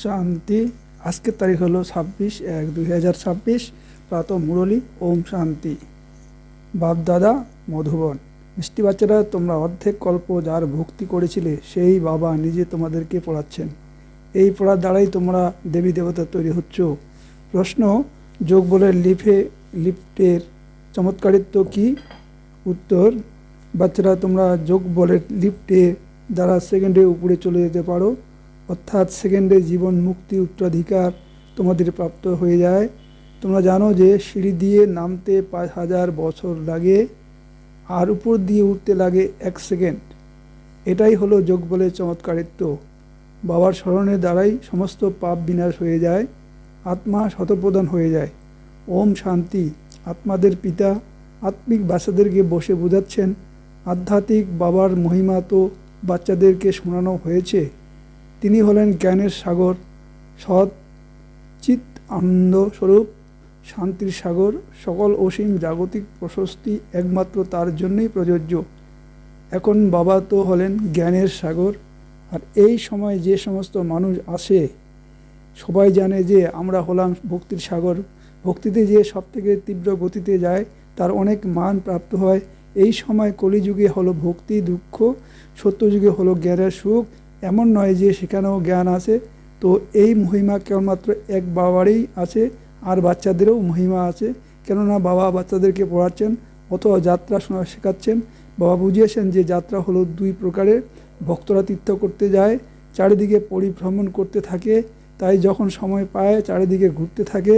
শান্তি। আজকের তারিখ হলো 26/1/2026। প্রাতঃ মুরলী। ওম শান্তি। বাপ-দাদা মধুবন। মিষ্টি বাচ্চারা, তোমরা অর্ধেক কল্প যার ভক্তি করেছিলে সেই বাবা নিজে তোমাদেরকে পড়াচ্ছেন। এই পড়ার দ্বারাই তোমরা দেবী দেবতা তৈরি হচ্ছ। প্রশ্ন: যোগ বলের লিফটের চমৎকারিত্ব কি? উত্তর: বাচ্চারা, তোমরা যোগ বলের লিফটে দ্বারা সেকেন্ডে উপরে চলে যেতে পারো, অর্থাৎ সেকেন্ডে জীবন মুক্তি উত্তরাধিকার তোমাদের প্রাপ্ত হয়ে যায়। তোমরা জানো যে সিঁড়ি দিয়ে নামতে 5000 বছর লাগে আর উপর দিয়ে উঠতে লাগে 1 সেকেন্ড। এটাই হলো যোগ বলের চমৎকারিত্ব। বাবার স্মরণের দ্বারাই সমস্ত পাপ বিনাশ হয়ে যায়, আত্মা শতপ্রধান হয়ে যায়। ওম শান্তি। আত্মাদের পিতা আত্মিক বাচ্চাদেরকে বসে বোঝাচ্ছেন। আধ্যাত্মিক বাবার মহিমা তো বাচ্চাদেরকে শোনানো হয়েছে। তিনি হলেন জ্ঞানের সাগর, সৎ চিত আনন্দ স্বরূপ, শান্তির সাগর। সকল অসীম জাগতিক প্রশস্তি একমাত্র তার জন্যই প্রযোজ্য। এখন বাবা তো হলেন জ্ঞানের সাগর। আর এই সময় যে সমস্ত মানুষ আসে সবাই জানে যে আমরা হলাম ভক্তির সাগর। ভক্তিতে যে সবথেকে তীব্র গতিতে যায় তার অনেক মান প্রাপ্ত হয়। এই সময় কলিযুগে হলো ভক্তি দুঃখ, সত্যযুগে হলো জ্ঞানের সুখ। এমন নয় যে সেখানেও জ্ঞান আছে। তো এই মহিমা কেবলমাত্র এক বাবারই আছে, আর বাচ্চাদেরও মহিমা আছে। কেননা বাবা বাচ্চাদেরকে পড়াচ্ছেন অথবা যাত্রা শোনা শেখাচ্ছেন। বাবা বুঝিয়েছেন যে যাত্রা হলো 2 প্রকারের। ভক্তরা তীর্থ করতে যায়, চারিদিকে পরিভ্রমণ করতে থাকে, তাই যখন সময় পায় চারিদিকে ঘুরতে থাকে।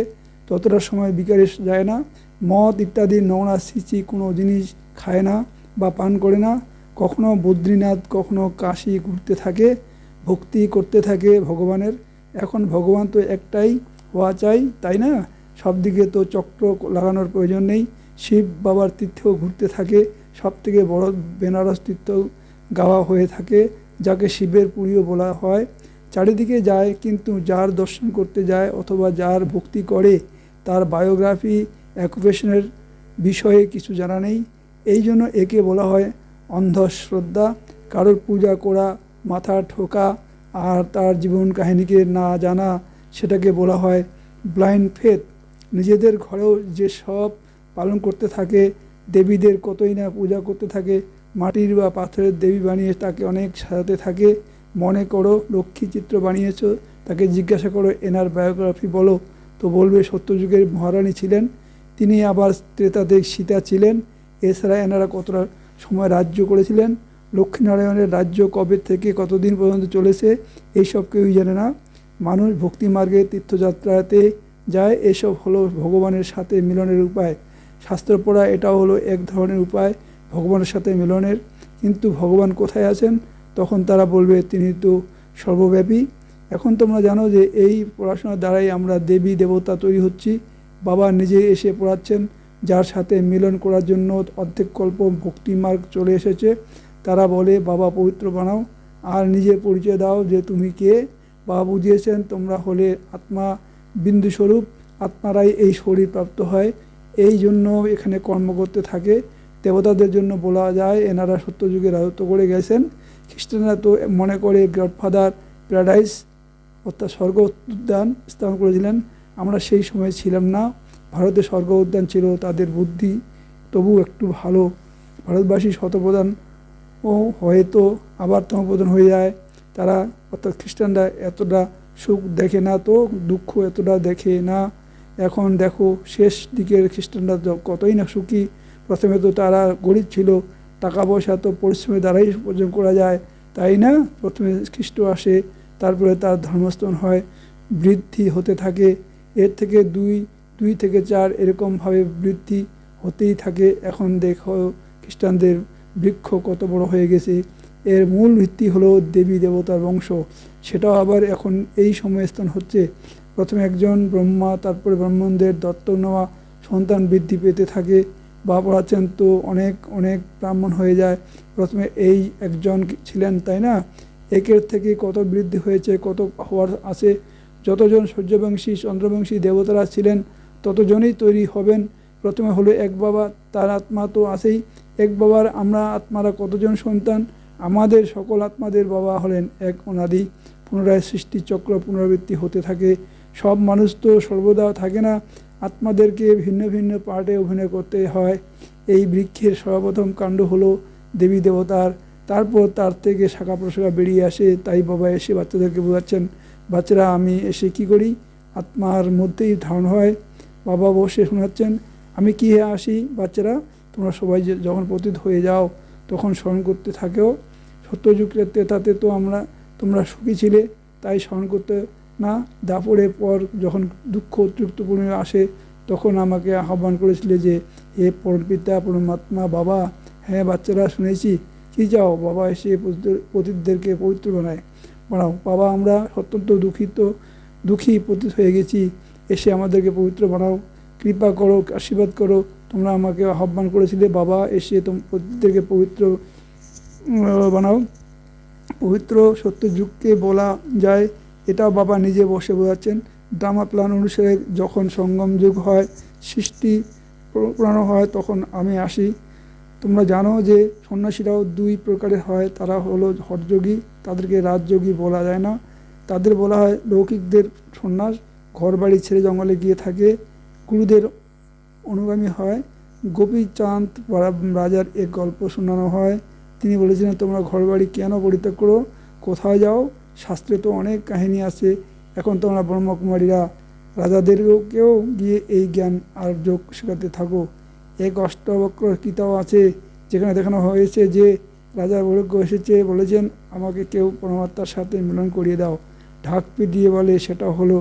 ততটা সময় বিকারে যায় না। মদ ইত্যাদি নোংরা সিচি কোনো জিনিস খায় না বা পান করে না। কখনো বদ্রীনাথ, কখনো কাশী ঘুরতে থাকে, ভক্তি করতে থাকে ভগবানের। এখন ভগবান তো একটাই হওয়া চাই, তাই না? সব দিকে তো চক্র লাগানোর প্রয়োজন নেই। শিব বাবার তীর্থেও ঘুরতে থাকে। সবথেকে বড় বেনারস তীর্থ গাওয়া হয়ে থাকে, যাকে শিবের পুরীও বলা হয়। চারিদিকে যায়, কিন্তু যার দর্শন করতে যায় অথবা যার ভক্তি করে তার বায়োগ্রাফি অ্যাকুপেশনের বিষয়ে কিছু জানা নেই। এই জন্য একে বলা হয় অন্ধশ্রদ্ধা। কারোর পূজা করা, মাথা ঠোকা আর তার জীবন কাহিনীকে না জানা, সেটাকে বলা হয় ব্লাইন্ড ফেথ। নিজেদের ঘরেও যে সব পালন করতে থাকে, দেবীদের কতই না পূজা করতে থাকে, মাটির বা পাথরের দেবী বানিয়ে তাকে অনেক সাজাতে থাকে। মনে করো লক্ষ্মী চিত্র বানিয়েছ, তাকে জিজ্ঞাসা করো এনার বায়োগ্রাফি বলো, তো বলবে সত্যযুগের মহারানী ছিলেন, তিনি আবার ত্রেতাতে সীতা ছিলেন। এছাড়া এনারা কতটা সময় রাজ্য করেছিলেন, লক্ষ্মীনারায়ণের রাজ্য কবে থেকে কতদিন পর্যন্ত চলেছে, এইসব কেউই জানে না। মানুষ ভক্তিমার্গে তীর্থযাত্রাতে যায়। এসব হলো ভগবানের সাথে মিলনের উপায়। শাস্ত্র পড়া এটাও হলো এক ধরনের উপায় ভগবানের সাথে মিলনের। কিন্তু ভগবান কোথায় আছেন? তখন তারা বলবে তিনি তো সর্বব্যাপী। এখন তোমরা জানো যে এই পড়াশোনার দ্বারাই আমরা দেবী দেবতা তৈরি হচ্ছি। বাবা নিজে এসে পড়াচ্ছেন। যার সাথে মিলন করার জন্য অর্ধেক কল্প ভক্তিমার্গ চলে এসেছে, তারা বলে বাবা পবিত্র বানাও আর নিজের পরিচয় দাও যে তুমি কে। বাবা বুঝিয়েছেন তোমরা হলে আত্মা বিন্দুস্বরূপ, আত্মারাই এই শরীর প্রাপ্ত হয়। এই জন্য এখানে কর্ম করতে থাকে। দেবতাদের জন্য বলা যায় এনারা সত্যযুগে রাজত্ব করে গেছেন। খ্রিস্টানরা তো মনে করে গডফাদার প্যারাডাইস অর্থাৎ স্বর্গ উদ্যান স্থাপন করেছিলেন। আমরা সেই সময় ছিলাম না। ভারতে স্বর্গ উদ্যান ছিল তাদের বুদ্ধি তবু একটু ভালো। ভারতবাসী শতপ্রধান ও হয়তো আবার তমপ্রধান হয়ে যায়। তারা অর্থাৎ খ্রিস্টানরা এতটা সুখ দেখে না, তো দুঃখ এতটা দেখে না। এখন দেখো শেষ দিকের খ্রিস্টানরা কতই না সুখী। প্রথমে তো তারা গরিব ছিল, টাকা পয়সা তো পরিশ্রমের দ্বারাই উপার্জন করা যায়, তাই না? প্রথমে খ্রিস্ট আসে, তারপরে তার ধর্মস্থান হয়, বৃদ্ধি হতে থাকে। এর থেকে 2 থেকে 4 এরকমভাবে বৃদ্ধি হতেই থাকে। এখন দেখো খ্রিস্টানদের বৃক্ষ কত বড় হয়ে গেছে। এর মূল ভিত্তি হলো দেবী দেবতার বংশ। সেটাও আবার এখন এই সময় স্থান হচ্ছে। প্রথমে একজন ব্রহ্মা, তারপরে ব্রাহ্মণদের দত্তক নেওয়া সন্তান বৃদ্ধি পেতে থাকে। বা পড়াচ্ছেন তো অনেক অনেক ব্রাহ্মণ হয়ে যায়। প্রথমে এই একজন ছিলেন, তাই না? একের থেকে কত বৃদ্ধি হয়েছে, কত হওয়ার আছে। যতজন সূর্যবংশী চন্দ্রবংশী দেবতারা ছিলেন ততজনই তৈরি হবেন। প্রথমে হলো এক বাবা, তার আত্মা তো আছেই। এক বাবার আমরা আত্মারা কতজন সন্তান? আমাদের সকল আত্মাদের বাবা হলেন এক অনাদি পুনরায় সৃষ্টিচক্র পুনরাবৃত্তি হতে থাকে। সব মানুষ তো সর্বদা থাকে না, আত্মাদেরকে ভিন্ন ভিন্ন পার্টে অভিনয় করতে হয়। এই বৃক্ষের সর্বপ্রথম কাণ্ড হলো দেবী দেবতার, তারপর তার থেকে শাখা প্রশাখা বেরিয়ে আসে। তাই বাবা এসে বাচ্চাদেরকে বোঝাচ্ছেন, বাচ্চারা আমি এসে কি করি, আত্মার মধ্যেই ধারণ হয়। বাবা বসে শোনাচ্ছেন, আমি কি আসি বাচ্চারা, তোমরা সবাই যখন পতিত হয়ে যাও তখন স্মরণ করতে থাকেও। সত্যযুগের ত্রেতাতে তো তোমরা সুখী ছিলে, তাই স্মরণ করতে না। দাপরের পর যখন দুঃখ অতিরিক্তপূর্ণ আসে তখন আমাকে আহ্বান করেছিলে যে হে পরমপিতা পরমাত্মা বাবা। হ্যাঁ বাচ্চারা শুনেছি, কি যাও বাবা এসে পতিতদেরকে পবিত্র বানাও। বাবা আমরা অত্যন্ত দুঃখী পতিত হয়ে গেছি, এসে আমাদেরকে পবিত্র বানাও, কৃপা করো, আশীর্বাদ করো। তোমরা আমাকে আহ্বান করেছিলে বাবা এসে পতিতদেরকে পবিত্র বানাও। পবিত্র সত্যযুগকে বলা যায়, এটাও বাবা নিজে বসে বোঝাচ্ছেন। ড্রামা প্ল্যান অনুসারে যখন সঙ্গম যুগ হয়, সৃষ্টি পুরানো হয়, তখন আমি আসি। তোমরা জানো যে সন্ন্যাসীরাও দুই প্রকারের হয়, তারা হলো হঠযোগী, তাদেরকে রাজযোগী বলা যায় না। তাদের বলা হয় লৌকিকদের সন্ন্যাস, ঘর বাড়ি ছেড়ে জঙ্গলে গিয়ে থাকে, গুরুদের অনুগামী হয়। গোপীচাঁদ রাজার এক গল্প শোনানো হয়। তিনি বলেছিলেন, তোমরা ঘর বাড়ি কেন পরিত্যাগ করো, কোথায় যাও, শাস্ত্রে তো অনেক কাহিনী আছে। এখন তোমরা ব্রহ্মকুমারীরা রাজাদেরকেও গিয়ে এই জ্ঞান আর যোগ শেখাতে থাকো। এক অষ্টবক্র গীতাও আছে, যেখানে দেখানো হয়েছে যে রাজা বৈরাগ্য এসেছে, বলেছেন আমাকে কেউ পরমাত্মার সাথে মিলন করিয়ে দাও। ঢাক পিটিয়ে বলে সেটা হলো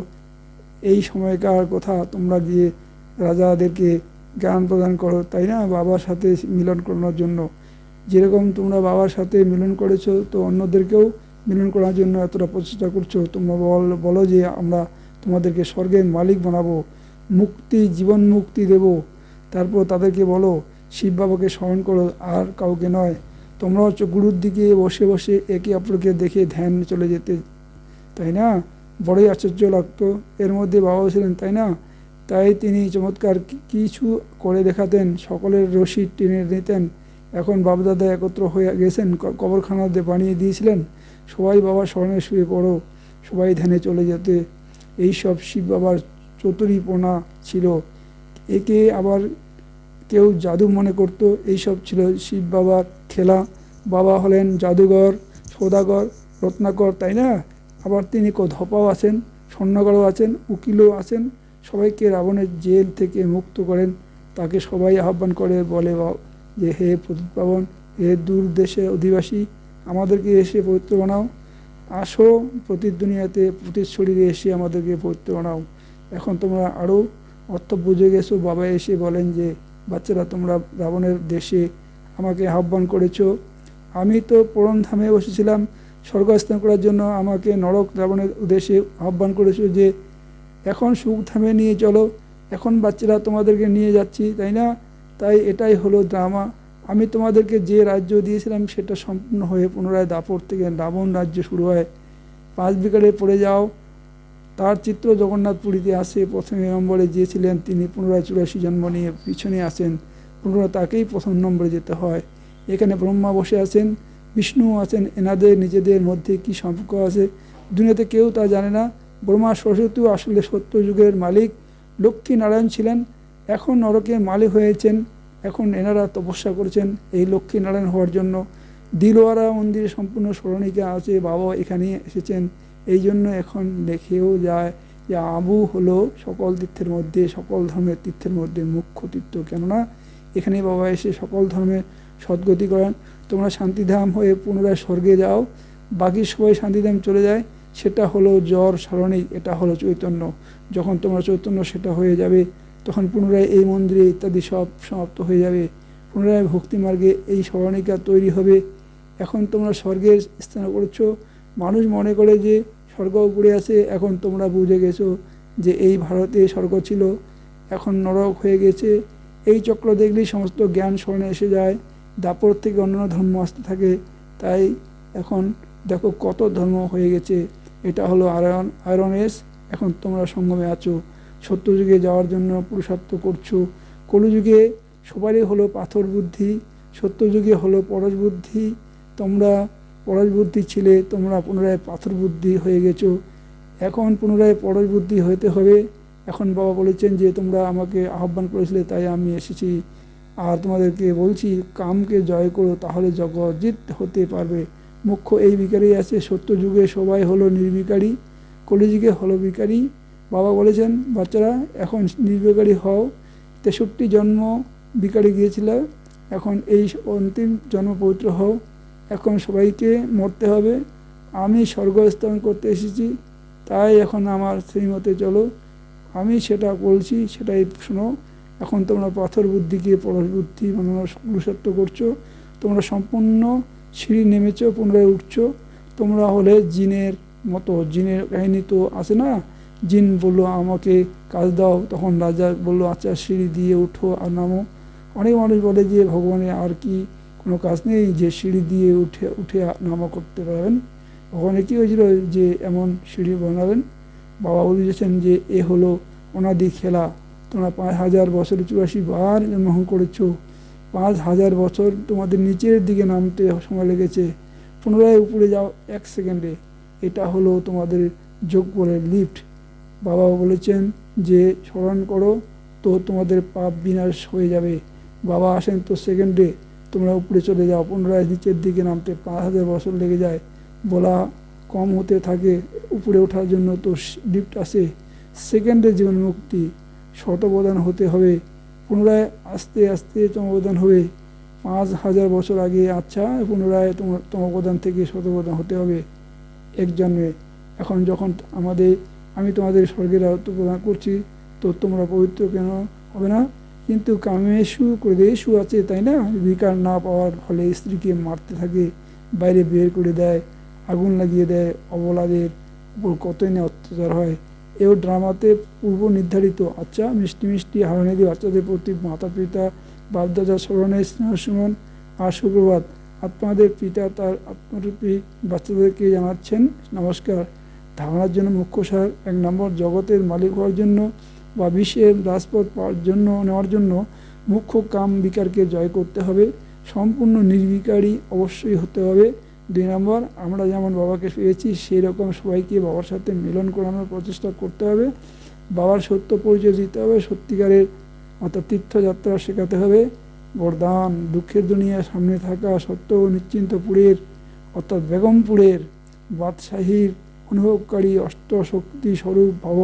এই সময়কার কথা, তোমরা গিয়ে রাজাদেরকে জ্ঞান প্রদান করো, তাই না, বাবার সাথে মিলন করানোর জন্য। যেরকম তোমরা বাবার সাথে মিলন করেছো, তো অন্যদেরকেও মিলন করার জন্য এতটা প্রচেষ্টা করছো। তোমরা বলো যে আমরা তোমাদেরকে স্বর্গের মালিক বানাবো, মুক্তি, জীবন মুক্তি দেব। তারপর তাদেরকে বলো শিব বাবাকে স্মরণ করো, আর কাউকে নয়। তোমরা হচ্ছে গুরুর দিকে বসে বসে একে অপরকে দেখে ধ্যান চলে যেতে, তাই না, বড়ই আশ্চর্য লাগতো। এর মধ্যে বাবাও ছিলেন, তাই না। তাই তিনি চমৎকার কিছু করে দেখাতেন, সকলের রশি টেনে নিতেন। এখন বাপদাদা একত্র হয়ে গেছেন, কবরখানা বানিয়ে দিয়েছিলেন। সবাই বাবার স্মরণে শুয়ে পড়ো, সবাই ধ্যানে চলে যেতে। এইসব শিব বাবার চতুরীপনা ছিল। একে আবার কেউ জাদু মনে করত, এইসব ছিল শিব বাবার খেলা। বাবা হলেন জাদুঘর, সৌদাগর, রত্নাকর, তাই না। আবার তিনি ধপাও আছেন, স্বর্ণকরও আছেন, উকিলও আছেন। সবাইকে রাবণের জেল থেকে মুক্ত করেন। তাকে সবাই আহ্বান করে বলে যে হে পতিত পাবন, হে দূর দেশের অধিবাসী, আমাদেরকে এসে পবিত্র বানাও। আসো পতিত দুনিয়াতে, পতিত শরীরে এসে আমাদেরকে পবিত্র বানাও। এখন তোমরা আরও অর্থ বুঝে গেছো। বাবা এসে বলেন যে বাচ্চারা তোমরা রাবণের দেশে আমাকে আহ্বান করেছো, আমি তো পরমধামে বসেছিলাম স্বর্গস্থান করার জন্য, আমাকে নরক রাবণের উদ্দেশ্যে আহ্বান করেছো যে এখন সুখধামে নিয়ে চলো। এখন বাচ্চারা তোমাদেরকে নিয়ে যাচ্ছি, তাই না। তাই এটাই হলো ড্রামা। আমি তোমাদেরকে যে রাজ্য দিয়েছিলাম সেটা সম্পূর্ণ হয়ে পুনরায় দাপর থেকে রাবণ রাজ্য শুরু হয়। 5 বিকারে পড়ে যাও। তার চিত্র জগন্নাথ পুরীতে আসে। প্রথমে নম্বরে যে ছিলেন তিনি পুনরায় 84 জন্ম নিয়ে পিছনে আসেন, পুনরায় তাকেই প্রথম নম্বরে যেতে হয়। এখানে ব্রহ্মা বসে আছেন, বিষ্ণু আছেন। এনাদের নিজেদের মধ্যে কি সম্পর্ক আছে দুনিয়াতে কেউ তা জানে না। ব্রহ্মা সরস্বতীও আসলে সত্যযুগের মালিক। লক্ষ্মী নারায়ণ ছিলেন, এখন নরকের মালিক হয়েছেন। এখন এনারা তপস্যা করেছেন এই লক্ষ্মী নারায়ণ হওয়ার জন্য। দিলওয়ারা মন্দিরে সম্পূর্ণ স্মরণিকা আছে, বাবা এখানে এসেছেন। এই জন্য এখন দেখেও যায় যে আবু হলো সকল তীর্থের মধ্যে, সকল ধর্মের তীর্থের মধ্যে মুখ্য তীর্থ। কেননা এখানে বাবা এসে সকল ধর্মের সদ্গতি করেন। তোমরা শান্তিধাম হয়ে পুনরায় স্বর্গে যাও, বাকি সবাই শান্তিধাম চলে যায়। সেটা হলো জ্বর সারণিক, এটা হলো চৈতন্য। যখন তোমরা চৈতন্য সেটা হয়ে যাবে, তখন পুনরায় এই মন্দিরে ইত্যাদি সব সমাপ্ত হয়ে যাবে। পুনরায় ভক্তিমার্গে এই স্মরণিকা তৈরি হবে। এখন তোমরা স্বর্গের স্থান করছো। মানুষ মনে করে যে স্বর্গ উপরে আছে, এখন তোমরা বুঝে গেছো যে এই ভারতে স্বর্গ ছিল, এখন নরক হয়ে গেছে। এই চক্র দেখলেই সমস্ত জ্ঞান স্মরণে এসে যায়। দাপর থেকে অন্যান্য ধর্ম আসতে থাকে। তাই এখন দেখো কত ধর্ম হয়ে গেছে। এটা হলো আয়রন এস। এখন তোমরা সঙ্গমে আছো, সত্যযুগে যাওয়ার জন্য পুরুষার্থ করছো। কলিযুগে সবারই হলো পাথর বুদ্ধি, সত্যযুগে হলো পরশ বুদ্ধি। তোমরা পরশ বুদ্ধি ছিলে, তোমরা পুনরায় পাথর বুদ্ধি হয়ে গেছো। এখন পুনরায় পরশ বুদ্ধি হতে হবে। এখন বাবা বলেছেন যে তোমরা আমাকে আহ্বান করেছিলে, তাই আমি এসেছি। আর তোমাদেরকে বলছি, কামকে জয় করো, তাহলে জগজ্জিত হতে পারবে। মুখ্য এই ভিখারি আছে। সত্য যুগে সবাই হলো নির্বিকারী, কলিযুগে হলো ভিখারি। বাবা বলেছেন, বাচ্চারা এখন নির্বিকারী হও। 63 জন্ম ভিখারি গিয়েছিল, এখন এই অন্তিম জন্ম পবিত্র হও। এখন সবাইকে মরতে হবে, আমি স্বর্গ স্থাপন করতে এসেছি, তাই এখন আমার সেই মতে চলো। আমি সেটা বলছি, সেটাই শোনো। এখন তোমরা পাথর বুদ্ধিকে পরশ বুদ্ধি বানানোর পুরুষার্থ করছো। তোমরা সম্পূর্ণ সিঁড়ি নেমেছো, পুনরায় উঠছো। তোমরা হলে জিনের মতো। জিনের কাহিনী তো আছে না, জিন বললো আমাকে কাজ দাও, তখন রাজা বললো আচ্ছা সিঁড়ি দিয়ে উঠো আর নামো। অনেক মানুষ বলে যে ভগবানের আর কি কোনো কাজ নেই যে সিঁড়ি দিয়ে উঠে উঠে নামা করতে পারবেন। ভগবানের কী হয়েছিল যে এমন সিঁড়ি বানালেন? বাবা বলেছেন যে এ হলো অনাদি খেলা। তোমরা 5000 বছর 84 বার জন্মগ্রহণ করেছো। 5000 বছর তোমাদের নিচের দিকে নামতে সময় লেগেছে, পুনরায় উপরে যাও 1 সেকেন্ডে। এটা হলো তোমাদের যোগ বলের লিফট। বাবা বলেছেন যে স্মরণ করো তো তোমাদের পাপ বিনাশ হয়ে যাবে। বাবা আসেন তো সেকেন্ডে তোমরা উপরে চলে যাও, পুনরায় নিচের দিকে নামতে 5000 বছর লেগে যায়। বলা কম হতে থাকে, উপরে ওঠার জন্য তো লিফট আসে। সেকেন্ডে জীবন মুক্তি। শতপ্রধান হতে হবে, পুনরায় আস্তে আস্তে তমপ্রধান হবে। 5000 বছর আগে আচ্ছা, পুনরায় তোমার তমপ্রধান থেকে শতপ্রধান হতে হবে এক জন্মে। এখন যখন আমি তোমাদের স্বর্গের রাজত্ব প্রদান করছি, তো তোমরা পবিত্র কেন হবে না? কিন্তু কামেশু ক্রোধেশু আছে, তাই না? বিকার না পাওয়ার ফলে স্ত্রীকে মারতে থাকে, বাইরে বের করে দেয়, আগুন লাগিয়ে দেয়, অবলাদের উপর কতই না অত্যাচার হয়। এও ড্রামাতে পূর্ব নির্ধারিত। আচ্ছা, মিষ্টি মিষ্টি হারানিধি বাচ্চাদের প্রতি মাতা পিতা বাপদাদা স্মরণে স্নেহসুমন আর সুপ্রভাত। আপনাদের পিতা তার আত্মরূপী বাচ্চাদেরকে জানাচ্ছেন নমস্কার। ধারণার জন্য মুখ্য সার 1 নম্বর, জগতের মালিক হওয়ার জন্য বা বিশ্বের রাজপথ নেওয়ার জন্য মুখ্য কাম বিকারকে জয় করতে হবে। সম্পূর্ণ নির্বিকারী অবশ্যই হতে হবে। 2 নম্বর, আমরা যেমন বাবাকে পেয়েছি সেই রকম সবাইকে বাবার সাথে মিলন করানোর প্রচেষ্টা করতে হবে। বাবার সত্য পরিচয় দিতে হবে, সত্যিকারের অর্থাৎ তীর্থযাত্রা শেখাতে হবে। বরদান, দুঃখের দুনিয়ার সামনে থাকা সত্য ও নিশ্চিন্তপুরের অর্থাৎ বেগমপুরের বাদশাহীর অনুভবকারী অষ্টশক্তি স্বরূপ ভাব।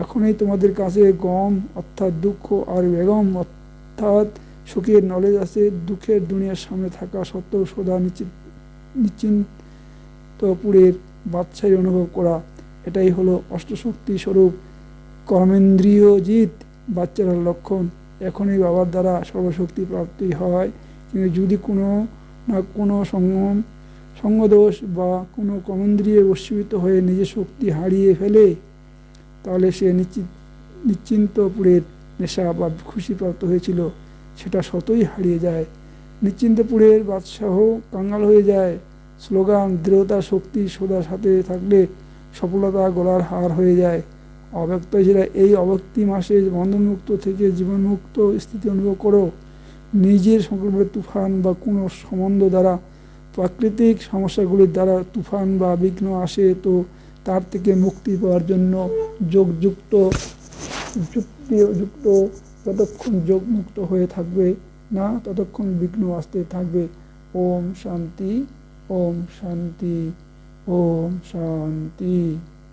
এখনই তোমাদের কাছে গম অর্থাৎ দুঃখ আর বেগম অর্থাৎ সুখের নলেজ আছে। দুঃখের দুনিয়ার সামনে থাকা সত্ত্বেও সদা নিশ্চিন্তপুরের বাদশাহী অনুভব করা, এটাই হলো অষ্টশক্তি স্বরূপ কর্মেন্দ্রিয় জিত বাচ্চার লক্ষণ। এখনই বাবার দ্বারা সর্বশক্তি প্রাপ্তি হয়, কিন্তু যদি কোনো না কোনো সঙ্গদোষ বা কোনো কর্মেন্দ্রিয়ে বশীভূত হয়ে নিজের শক্তি হারিয়ে ফেলে, তাহলে সে নিশ্চিন্তপুরের নেশা বা খুশি প্রাপ্ত হয়েছিল সেটা শতই হারিয়ে যায়। নিশ্চিন্তপুরের বাদশাহ কাঙ্গাল হয়ে যায়। স্লোগান, দৃঢ়তা শক্তি সদা সাথে থাকলে সফলতা গলার হার হয়ে যায়। অব্যক্ত ছিল এই অব্যক্তি মাসে বন্ধনমুক্ত থেকে জীবনমুক্ত স্থিতি অনুভব করো। নিজের সংকল্পের তুফান বা কোনো সম্বন্ধ দ্বারা প্রাকৃতিক সমস্যাগুলির দ্বারা তুফান বা বিঘ্ন আসে, তো তার থেকে মুক্তি পাওয়ার জন্য যুক্তিযুক্ত যতক্ষণ যোগমুক্ত হয়ে থাকবে না, ততক্ষণ বিঘ্ন আসতে থাকবে। ওম শান্তি, ওম শান্তি, ওম শান্তি।